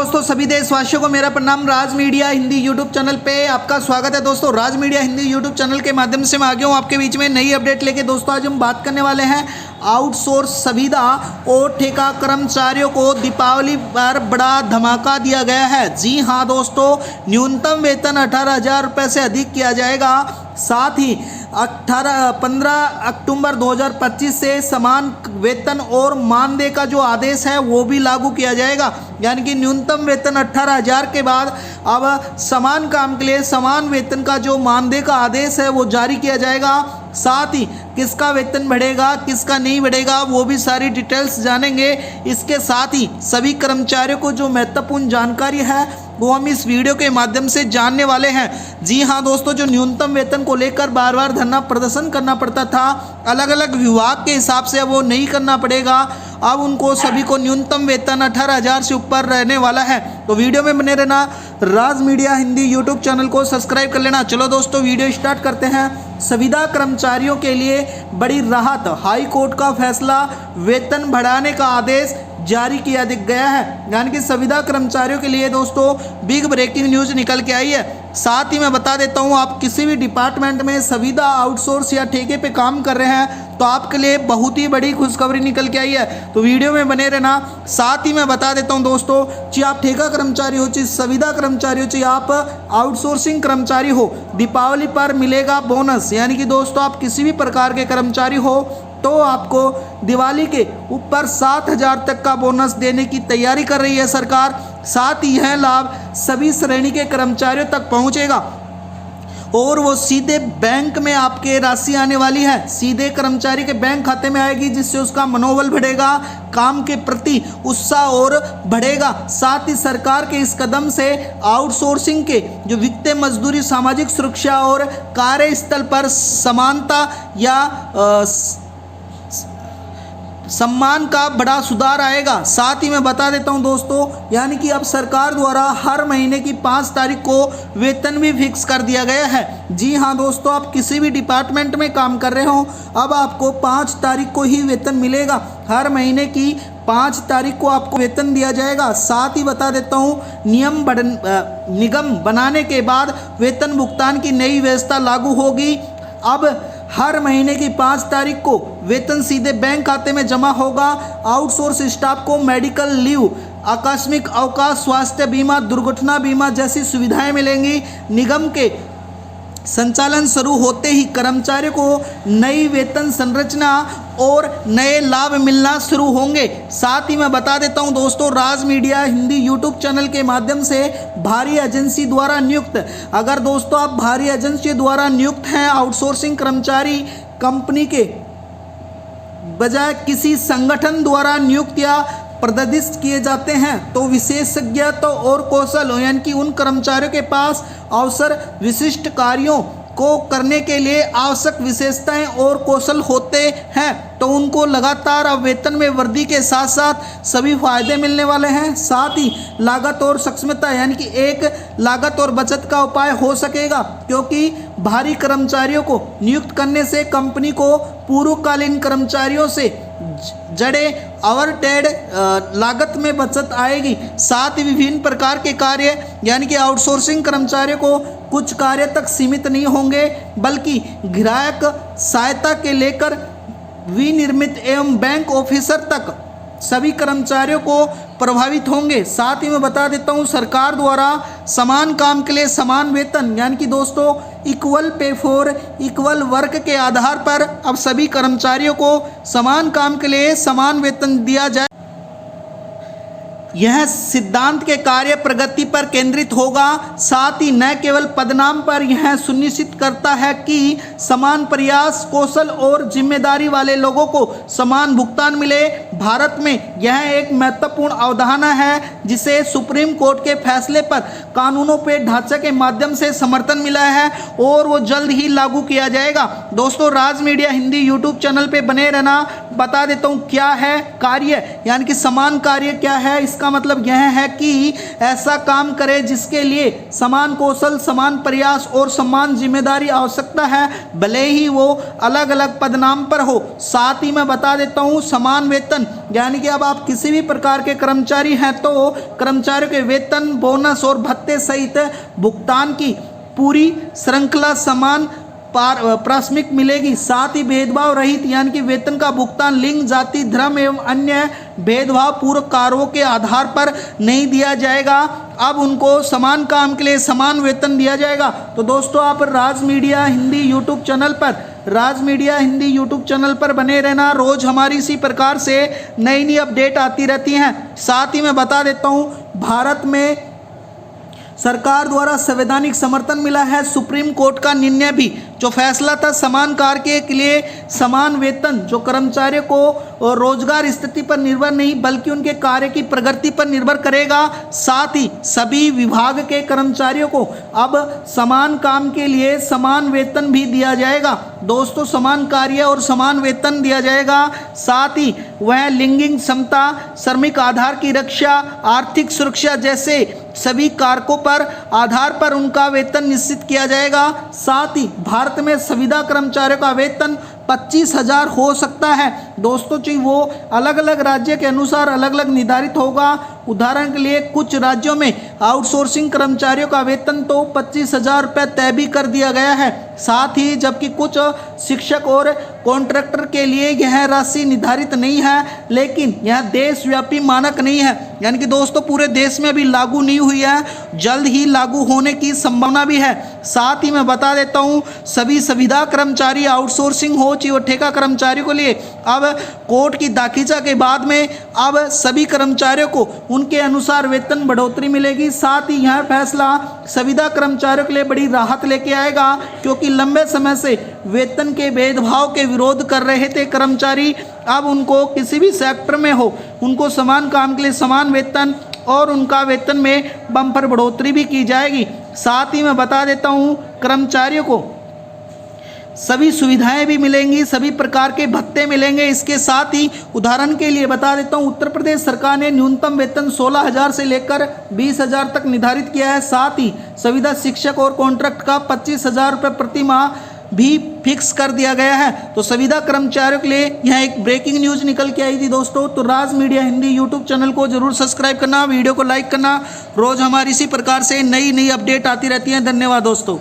दोस्तों, सभी देशवासियों को मेरा प्रणाम। राज मीडिया हिंदी यूट्यूब चैनल पे आपका स्वागत है। दोस्तों, राज मीडिया हिंदी यूट्यूब चैनल के माध्यम से मैं आ गया हूँ आपके बीच में नई अपडेट लेके। दोस्तों, आज हम बात करने वाले हैं आउटसोर्स सुविधा और ठेका कर्मचारियों को दीपावली पर बड़ा धमाका दिया गया है। जी हाँ दोस्तों, न्यूनतम वेतन 18,000 रुपये से अधिक किया जाएगा। साथ ही 15 अक्टूबर 2025 से समान वेतन और मानदेय का जो आदेश है वो भी लागू किया जाएगा। यानी कि न्यूनतम वेतन 18,000 के बाद अब समान काम के लिए समान वेतन का जो मानदेय का आदेश है वो जारी किया जाएगा। साथ ही किसका वेतन बढ़ेगा, किसका नहीं बढ़ेगा, वो भी सारी डिटेल्स जानेंगे। इसके साथ ही सभी कर्मचारियों को जो महत्वपूर्ण जानकारी है वो हम इस वीडियो के माध्यम से जानने वाले हैं। जी हाँ दोस्तों, जो न्यूनतम वेतन को लेकर बार बार धरना प्रदर्शन करना पड़ता था, अलग अलग विभाग के हिसाब से वो नहीं करना पड़ेगा। अब उनको सभी को न्यूनतम वेतन 18,000 से ऊपर रहने वाला है। तो वीडियो में बने रहना, राज मीडिया हिंदी यूट्यूब चैनल को सब्सक्राइब कर लेना। चलो दोस्तों, वीडियो स्टार्ट करते हैं। संविदा कर्मचारियों के लिए बड़ी राहत, हाई कोर्ट का फैसला, वेतन बढ़ाने का आदेश जारी किया गया है। यानी कि संविदा कर्मचारियों के लिए दोस्तों बिग ब्रेकिंग न्यूज़ निकल के आई है। साथ ही मैं बता देता हूँ, आप किसी भी डिपार्टमेंट में संविदा आउटसोर्स या ठेके पे काम कर रहे हैं तो आपके लिए बहुत ही बड़ी खुशखबरी निकल के आई है। तो वीडियो में बने रहना। साथ ही मैं बता देता हूँ दोस्तों, चाहे आप ठेका कर्मचारी हो, चाहे संविदा कर्मचारी हो, चाहे आप आउटसोर्सिंग कर्मचारी हो, दीपावली पर मिलेगा बोनस। यानी कि दोस्तों, आप किसी भी प्रकार के कर्मचारी हो तो आपको दिवाली के ऊपर 7,000 तक का बोनस देने की तैयारी कर रही है सरकार। साथ ही यह लाभ सभी श्रेणी के कर्मचारियों तक पहुंचेगा और वो सीधे बैंक में आपके राशि आने वाली है, सीधे कर्मचारी के बैंक खाते में आएगी, जिससे उसका मनोबल बढ़ेगा, काम के प्रति उत्साह और बढ़ेगा। साथ ही सरकार के इस कदम से आउटसोर्सिंग के जो वित्तीय मजदूरी, सामाजिक सुरक्षा और कार्यस्थल पर समानता या सम्मान का बड़ा सुधार आएगा। साथ ही मैं बता देता हूं दोस्तों, यानी कि अब सरकार द्वारा हर महीने की 5 तारीख को वेतन भी फिक्स कर दिया गया है। जी हां दोस्तों, आप किसी भी डिपार्टमेंट में काम कर रहे हो, अब आपको 5 तारीख को ही वेतन मिलेगा। हर महीने की 5 तारीख को आपको वेतन दिया जाएगा। साथ ही बता देता हूँ, निगम बनाने के बाद वेतन भुगतान की नई व्यवस्था लागू होगी। अब हर महीने की 5 तारीख को वेतन सीधे बैंक खाते में जमा होगा। आउटसोर्स स्टाफ को मेडिकल लीव, आकस्मिक अवकाश, स्वास्थ्य बीमा, दुर्घटना बीमा जैसी सुविधाएं मिलेंगी। निगम के संचालन शुरू होते ही कर्मचारियों को नई वेतन संरचना और नए लाभ मिलना शुरू होंगे। साथ ही मैं बता देता हूं दोस्तों, राज मीडिया हिंदी यूट्यूब चैनल के माध्यम से भारी एजेंसी द्वारा नियुक्त, अगर दोस्तों आप भारी एजेंसी द्वारा नियुक्त हैं आउटसोर्सिंग कर्मचारी, कंपनी के बजाय किसी संगठन द्वारा नियुक्त या प्रदर्शित किए जाते हैं तो विशेषज्ञता और कौशल, यानी कि उन कर्मचारियों के पास अवसर विशिष्ट कार्यों को करने के लिए आवश्यक विशेषताएं और कौशल होते हैं तो उनको लगातार अब वेतन में वृद्धि के साथ साथ सभी फायदे मिलने वाले हैं। साथ ही लागत और सक्षमता, यानी कि एक लागत और बचत का उपाय हो सकेगा, क्योंकि भारी कर्मचारियों को नियुक्त करने से कंपनी को पूर्वकालीन कर्मचारियों से जड़े ओवरहेड लागत में बचत आएगी। साथ ही विभिन्न प्रकार के कार्य, यानी कि आउटसोर्सिंग कर्मचारियों को कुछ कार्य तक सीमित नहीं होंगे, बल्कि ग्राहक सहायता के लेकर विनिर्मित एवं बैंक ऑफिसर तक सभी कर्मचारियों को प्रभावित होंगे। साथ ही मैं बता देता हूं, सरकार द्वारा समान काम के लिए समान वेतन, यानी कि दोस्तों equal pay for equal work के आधार पर अब सभी कर्मचारियों को समान काम के लिए समान वेतन दिया जाए। यह सिद्धांत के कार्य प्रगति पर केंद्रित होगा। साथ ही न केवल पदनाम पर, यह सुनिश्चित करता है कि समान प्रयास, कौशल और जिम्मेदारी वाले लोगों को समान भुगतान मिले। भारत में यह एक महत्वपूर्ण अवधारणा है जिसे सुप्रीम कोर्ट के फैसले पर कानूनों पे ढांचे के माध्यम से समर्थन मिला है और वो जल्द ही लागू किया जाएगा। दोस्तों, राज मीडिया हिंदी यूट्यूब चैनल पे बने रहना। बता देता हूँ क्या है कार्य, यानी कि समान कार्य क्या है। इसका मतलब यह है कि ऐसा काम करे जिसके लिए समान कौशल, समान प्रयास और समान जिम्मेदारी आवश्यकता है, भले ही वो अलग अलग पदनाम पर हो। साथ ही मैं बता देता हूँ, समान वेतन यानी कि अब आप किसी भी प्रकार के कर्मचारी हैं तो कर्मचारियों के वेतन, बोनस और भत्ते सहित भुगतान की पूरी श्रृंखला समान प्राथमिक मिलेगी। साथ ही भेदभाव रहित यानी कि वेतन का भुगतान लिंग, जाति, धर्म एवं अन्य भेदभाव पूर्व कार्यों के आधार पर नहीं दिया जाएगा। अब उनको समान काम के लिए समान वेतन दिया जाएगा। तो दोस्तों आप राज मीडिया हिंदी यूट्यूब चैनल पर बने रहना। रोज हमारी इसी प्रकार से नई नई अपडेट आती रहती हैं। साथ ही मैं बता देता हूँ, भारत में सरकार द्वारा संवैधानिक समर्थन मिला है। सुप्रीम कोर्ट का निर्णय भी जो फैसला था समान कार्य के लिए समान वेतन, जो कर्मचारियों को रोजगार स्थिति पर निर्भर नहीं बल्कि उनके कार्य की प्रगति पर निर्भर करेगा। साथ ही सभी विभाग के कर्मचारियों को अब समान काम के लिए समान वेतन भी दिया जाएगा। दोस्तों समान कार्य और समान वेतन दिया जाएगा। साथ ही वह लिंगिक समता, श्रमिक आधार की रक्षा, आर्थिक सुरक्षा जैसे सभी कारकों पर आधार पर उनका वेतन निश्चित किया जाएगा। साथ ही भारत में संविदा कर्मचारियों का वेतन 25,000 हो सकता है। दोस्तों जी वो अलग अलग राज्य के अनुसार अलग अलग निर्धारित होगा। उदाहरण के लिए कुछ राज्यों में आउटसोर्सिंग कर्मचारियों का वेतन तो 25,000 रुपये तय भी कर दिया गया है। साथ ही जबकि कुछ शिक्षक और कॉन्ट्रैक्टर के लिए यह राशि निर्धारित नहीं है, लेकिन यह देशव्यापी मानक नहीं है, यानी कि दोस्तों पूरे देश में अभी लागू नहीं हुई है, जल्द ही लागू होने की संभावना भी है। साथ ही मैं बता देता हूँ, सभी संविदा कर्मचारी आउटसोर्सिंग हो चाहे ठेका कर्मचारियों के लिए अब कोर्ट की दाखिचा के बाद में अब सभी कर्मचारियों को उनके अनुसार वेतन बढ़ोतरी मिलेगी। साथ ही यह फैसला संविदा कर्मचारियों के लिए बड़ी राहत लेके आएगा, क्योंकि लंबे समय से वेतन के भेदभाव के विरोध कर रहे थे कर्मचारी। अब उनको किसी भी सेक्टर में हो, उनको समान काम के लिए समान वेतन और उनका वेतन में बम्पर बढ़ोतरी भी की जाएगी। साथ ही मैं बता देता हूँ, कर्मचारियों को सभी सुविधाएं भी मिलेंगी, सभी प्रकार के भत्ते मिलेंगे। इसके साथ ही उदाहरण के लिए बता देता हूं, उत्तर प्रदेश सरकार ने न्यूनतम वेतन 16,000 से लेकर 20,000 तक निर्धारित किया है। साथ ही संविदा शिक्षक और कॉन्ट्रैक्ट का 25,000 रुपये प्रति माह भी फिक्स कर दिया गया है। तो संविदा कर्मचारियों के लिए यह एक ब्रेकिंग न्यूज़ निकल के आई थी दोस्तों। तो राज मीडिया हिंदी यूट्यूब चैनल को जरूर सब्सक्राइब करना, वीडियो को लाइक करना। रोज़ हमारी इसी प्रकार से नई नई अपडेट आती रहती हैं। धन्यवाद दोस्तों।